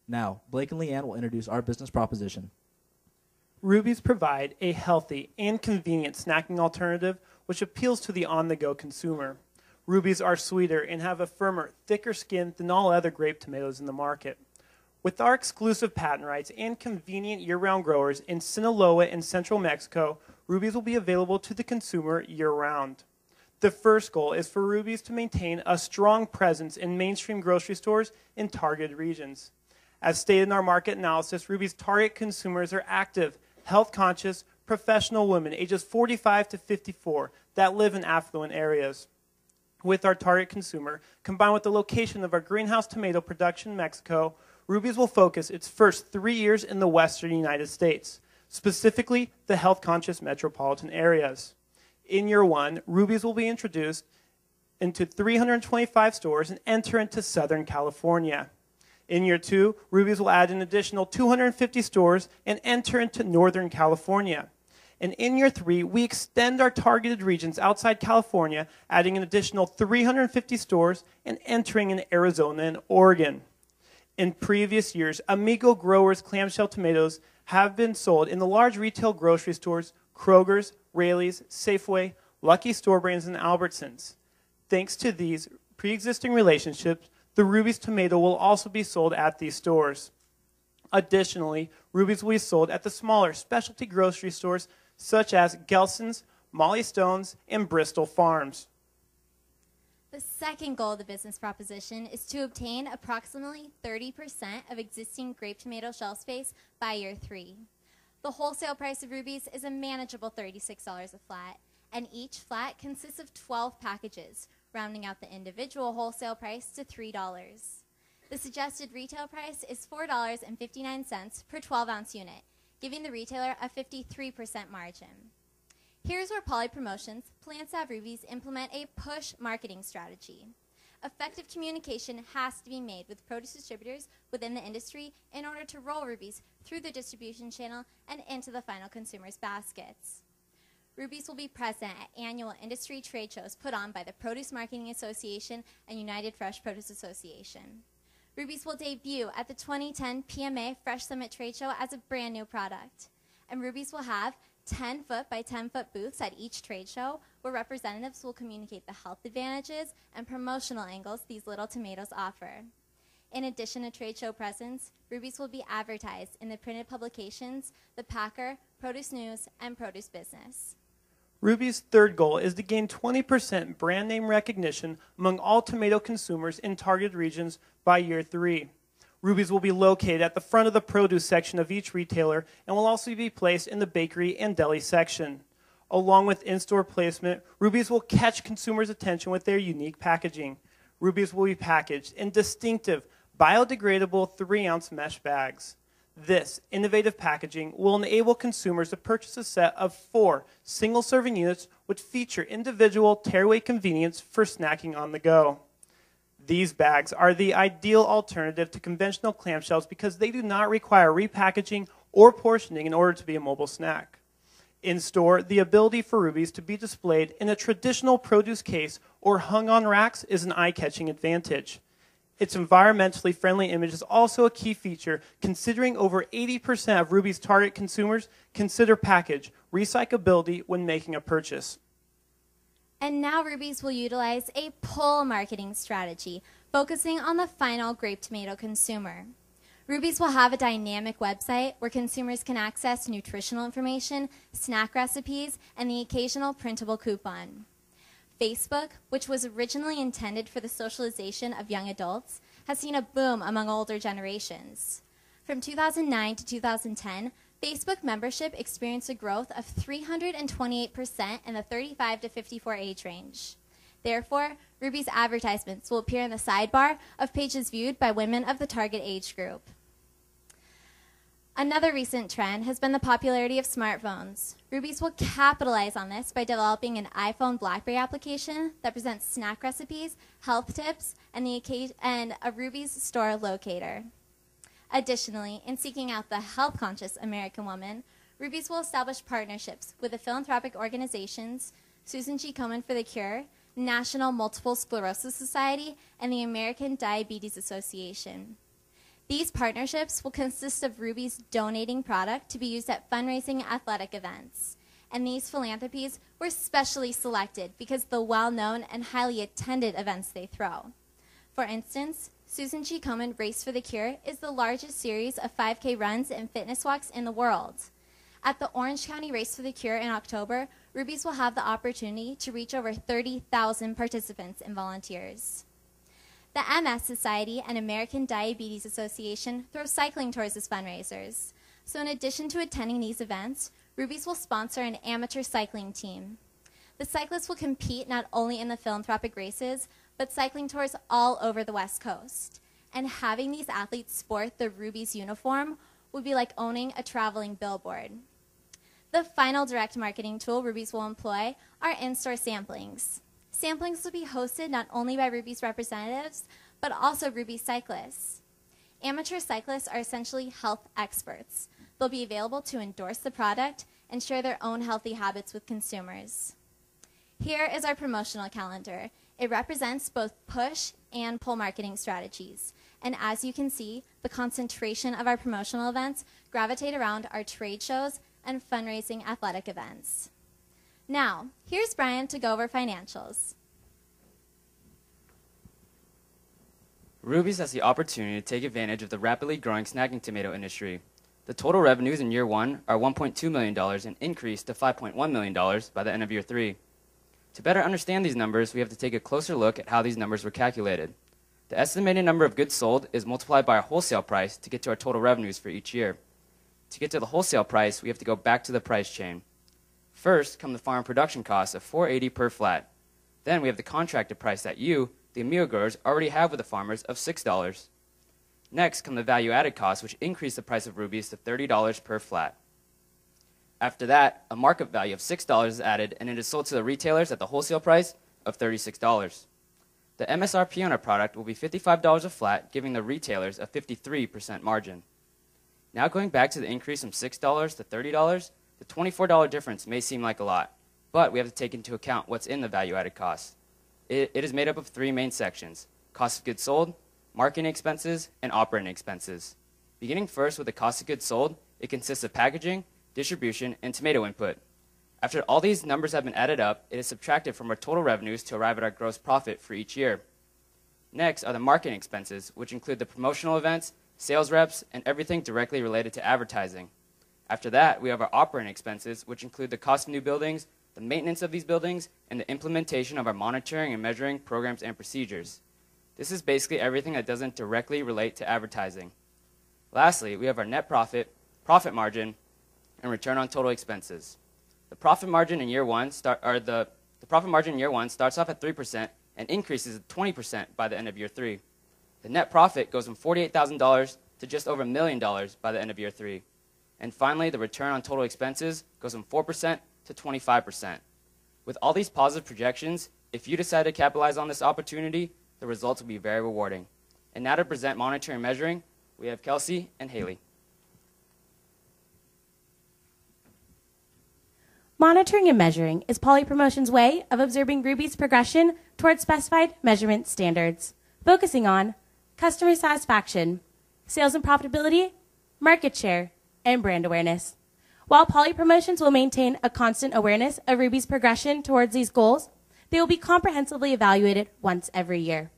Now, Blake and Leanne will introduce our business proposition. Rubies provide a healthy and convenient snacking alternative which appeals to the on-the-go consumer. Rubies are sweeter and have a firmer, thicker skin than all other grape tomatoes in the market. With our exclusive patent rights and convenient year-round growers in Sinaloa and central Mexico, Rubies will be available to the consumer year-round. The first goal is for Rubies to maintain a strong presence in mainstream grocery stores in targeted regions. As stated in our market analysis, Rubies' target consumers are active, health-conscious, professional women ages 45 to 54 that live in affluent areas. With our target consumer, combined with the location of our greenhouse tomato production in Mexico, Rubies will focus its first 3 years in the western United States, specifically the health-conscious metropolitan areas. In year one, Rubies will be introduced into 325 stores and enter into Southern California. In year two, Rubies will add an additional 250 stores and enter into Northern California. And in year three, we extend our targeted regions outside California, adding an additional 350 stores and entering in Arizona and Oregon. In previous years, Amigo Growers clamshell tomatoes have been sold in the large retail grocery stores, Kroger's, Raley's, Safeway, Lucky Store Brands, and Albertsons. Thanks to these pre-existing relationships, the Rubies tomato will also be sold at these stores. Additionally, Rubies will be sold at the smaller specialty grocery stores such as Gelson's, Molly Stone's, and Bristol Farms. The second goal of the business proposition is to obtain approximately 30% of existing grape tomato shelf space by year three. The wholesale price of Rubies is a manageable $36 a flat, and each flat consists of 12 packages, rounding out the individual wholesale price to $3. The suggested retail price is $4.59 per 12-ounce unit, giving the retailer a 53% margin. Here's where Poly Promotions plans to have Rubies implement a push marketing strategy. Effective communication has to be made with produce distributors within the industry in order to roll Rubies through the distribution channel and into the final consumer's baskets. Rubies will be present at annual industry trade shows put on by the Produce Marketing Association and United Fresh Produce Association. Rubies will debut at the 2010 PMA Fresh Summit Trade Show as a brand new product. And Rubies will have 10-foot by 10-foot booths at each trade show where representatives will communicate the health advantages and promotional angles these little tomatoes offer. In addition to trade show presence, Rubies will be advertised in the printed publications, The Packer, Produce News, and Produce Business. Rubies' third goal is to gain 20% brand name recognition among all tomato consumers in targeted regions by year three. Rubies will be located at the front of the produce section of each retailer and will also be placed in the bakery and deli section. Along with in-store placement, Rubies will catch consumers' attention with their unique packaging. Rubies will be packaged in distinctive, biodegradable 3-ounce mesh bags. This innovative packaging will enable consumers to purchase a set of 4 single-serving units which feature individual tearaway convenience for snacking on the go. These bags are the ideal alternative to conventional clamshells because they do not require repackaging or portioning in order to be a mobile snack. In store, the ability for Rubies to be displayed in a traditional produce case or hung on racks is an eye-catching advantage. Its environmentally friendly image is also a key feature, considering over 80% of Rubies' target consumers consider package recyclability when making a purchase. And now Rubies will utilize a pull marketing strategy, focusing on the final grape tomato consumer. Rubies will have a dynamic website where consumers can access nutritional information, snack recipes, and the occasional printable coupon. Facebook, which was originally intended for the socialization of young adults, has seen a boom among older generations. From 2009 to 2010, Facebook membership experienced a growth of 328% in the 35 to 54 age range. Therefore, Rubies advertisements will appear in the sidebar of pages viewed by women of the target age group. Another recent trend has been the popularity of smartphones. Rubies will capitalize on this by developing an iPhone BlackBerry application that presents snack recipes, health tips, and a Rubies store locator. Additionally, in seeking out the health-conscious American woman, Rubies will establish partnerships with the philanthropic organizations Susan G. Komen for the Cure, National Multiple Sclerosis Society, and the American Diabetes Association. These partnerships will consist of Ruby's donating product to be used at fundraising athletic events. And these philanthropies were specially selected because of the well-known and highly attended events they throw. For instance, Susan G. Komen Race for the Cure is the largest series of 5K runs and fitness walks in the world. At the Orange County Race for the Cure in October, Ruby's will have the opportunity to reach over 30,000 participants and volunteers. The MS Society and American Diabetes Association throw cycling tours as fundraisers. So in addition to attending these events, Ruby's will sponsor an amateur cycling team. The cyclists will compete not only in the philanthropic races, but cycling tours all over the West Coast. And having these athletes sport the Ruby's uniform would be like owning a traveling billboard. The final direct marketing tool Ruby's will employ are in-store samplings. Samplings will be hosted not only by Ruby's representatives, but also Ruby cyclists. Amateur cyclists are essentially health experts. They'll be available to endorse the product and share their own healthy habits with consumers. Here is our promotional calendar. It represents both push and pull marketing strategies. And as you can see, the concentration of our promotional events gravitate around our trade shows and fundraising athletic events. Now, here's Brian to go over financials. Ruby's has the opportunity to take advantage of the rapidly growing snacking tomato industry. The total revenues in year 1 are $1.2 million and increase to $5.1 million by the end of year 3. To better understand these numbers, we have to take a closer look at how these numbers were calculated. The estimated number of goods sold is multiplied by our wholesale price to get to our total revenues for each year. To get to the wholesale price, we have to go back to the price chain. First come the farm production costs of $4.80 per flat. Then we have the contracted price that you, the meal growers, already have with the farmers of $6. Next come the value-added costs, which increase the price of Ruby's to $30 per flat. After that, a markup value of $6 is added, and it is sold to the retailers at the wholesale price of $36. The MSRP on our product will be $55 a flat, giving the retailers a 53% margin. Now going back to the increase from $6 to $30, the $24 difference may seem like a lot, but we have to take into account what's in the value-added costs. It is made up of 3 main sections: cost of goods sold, marketing expenses, and operating expenses. Beginning first with the cost of goods sold, it consists of packaging, distribution, and tomato input. After all these numbers have been added up, it is subtracted from our total revenues to arrive at our gross profit for each year. Next are the marketing expenses, which include the promotional events, sales reps, and everything directly related to advertising. After that, we have our operating expenses, which include the cost of new buildings, the maintenance of these buildings, and the implementation of our monitoring and measuring programs and procedures. This is basically everything that doesn't directly relate to advertising. Lastly, we have our net profit, profit margin, and return on total expenses. The profit margin in year 1 starts off at 3% and increases to 20% by the end of year 3. The net profit goes from $48,000 to just over $1 million by the end of year 3. And finally, the return on total expenses goes from 4% to 25%. With all these positive projections, if you decide to capitalize on this opportunity, the results will be very rewarding. And now to present monitoring and measuring, we have Kelsey and Haley. Monitoring and measuring is Polypromotion's way of observing Ruby's progression towards specified measurement standards, focusing on customer satisfaction, sales and profitability, market share, and brand awareness. While Polypromotions will maintain a constant awareness of Ruby's progression towards these goals, they will be comprehensively evaluated once every year.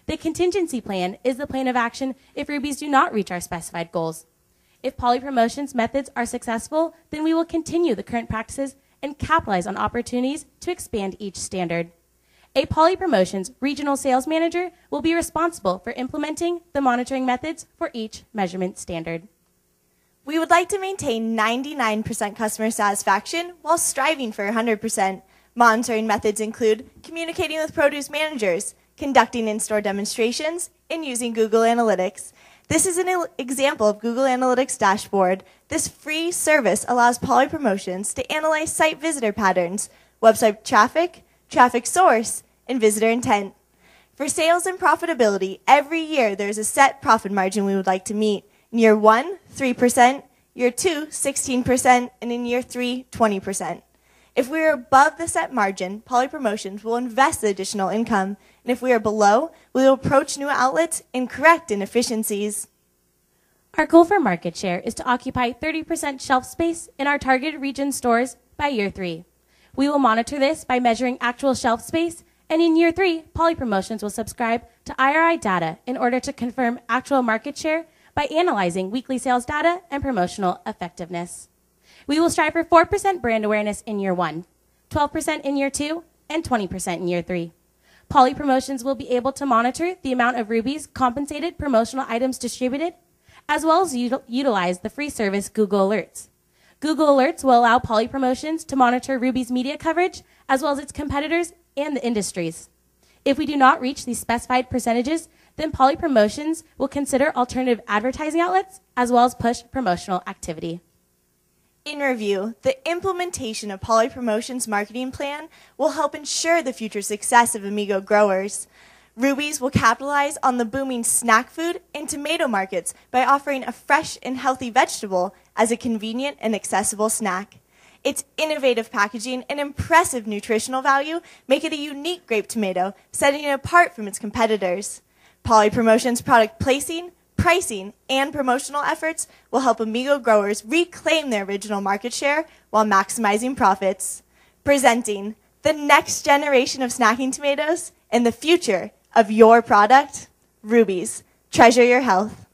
The contingency plan is the plan of action if Ruby's do not reach our specified goals. If Polypromotions methods are successful, then we will continue the current practices and capitalize on opportunities to expand each standard. A Polypromotions regional sales manager will be responsible for implementing the monitoring methods for each measurement standard. We would like to maintain 99% customer satisfaction while striving for 100%. Monitoring methods include communicating with produce managers, conducting in-store demonstrations, and using Google Analytics. This is an example of Google Analytics dashboard. This free service allows Polypromotions to analyze site visitor patterns, website traffic, traffic source, and visitor intent. For sales and profitability, every year there is a set profit margin we would like to meet. In year 1, 3%, year 2, 16%, and in year 3, 20%. If we are above the set margin, Polypromotions will invest the additional income, and if we are below, we will approach new outlets and correct inefficiencies. Our goal for market share is to occupy 30% shelf space in our targeted region stores by year 3. We will monitor this by measuring actual shelf space, and in year 3, Poly Promotions will subscribe to IRI data in order to confirm actual market share by analyzing weekly sales data and promotional effectiveness. We will strive for 4% brand awareness in year 1, 12% in year 2, and 20% in year 3. Poly Promotions will be able to monitor the amount of Ruby's compensated promotional items distributed, as well as utilize the free service Google Alerts. Google Alerts will allow Poly Promotions to monitor Ruby's media coverage, as well as its competitors and the industries. If we do not reach these specified percentages, then Poly Promotions will consider alternative advertising outlets, as well as push promotional activity. In review, the implementation of Poly Promotions' marketing plan will help ensure the future success of Amigo growers. Ruby's will capitalize on the booming snack food and tomato markets by offering a fresh and healthy vegetable as a convenient and accessible snack. Its innovative packaging and impressive nutritional value make it a unique grape tomato, setting it apart from its competitors. Poly Promotions' product placing, pricing, and promotional efforts will help Amigo growers reclaim their original market share while maximizing profits. Presenting the next generation of snacking tomatoes and the future of your product, Ruby's. Treasure your health.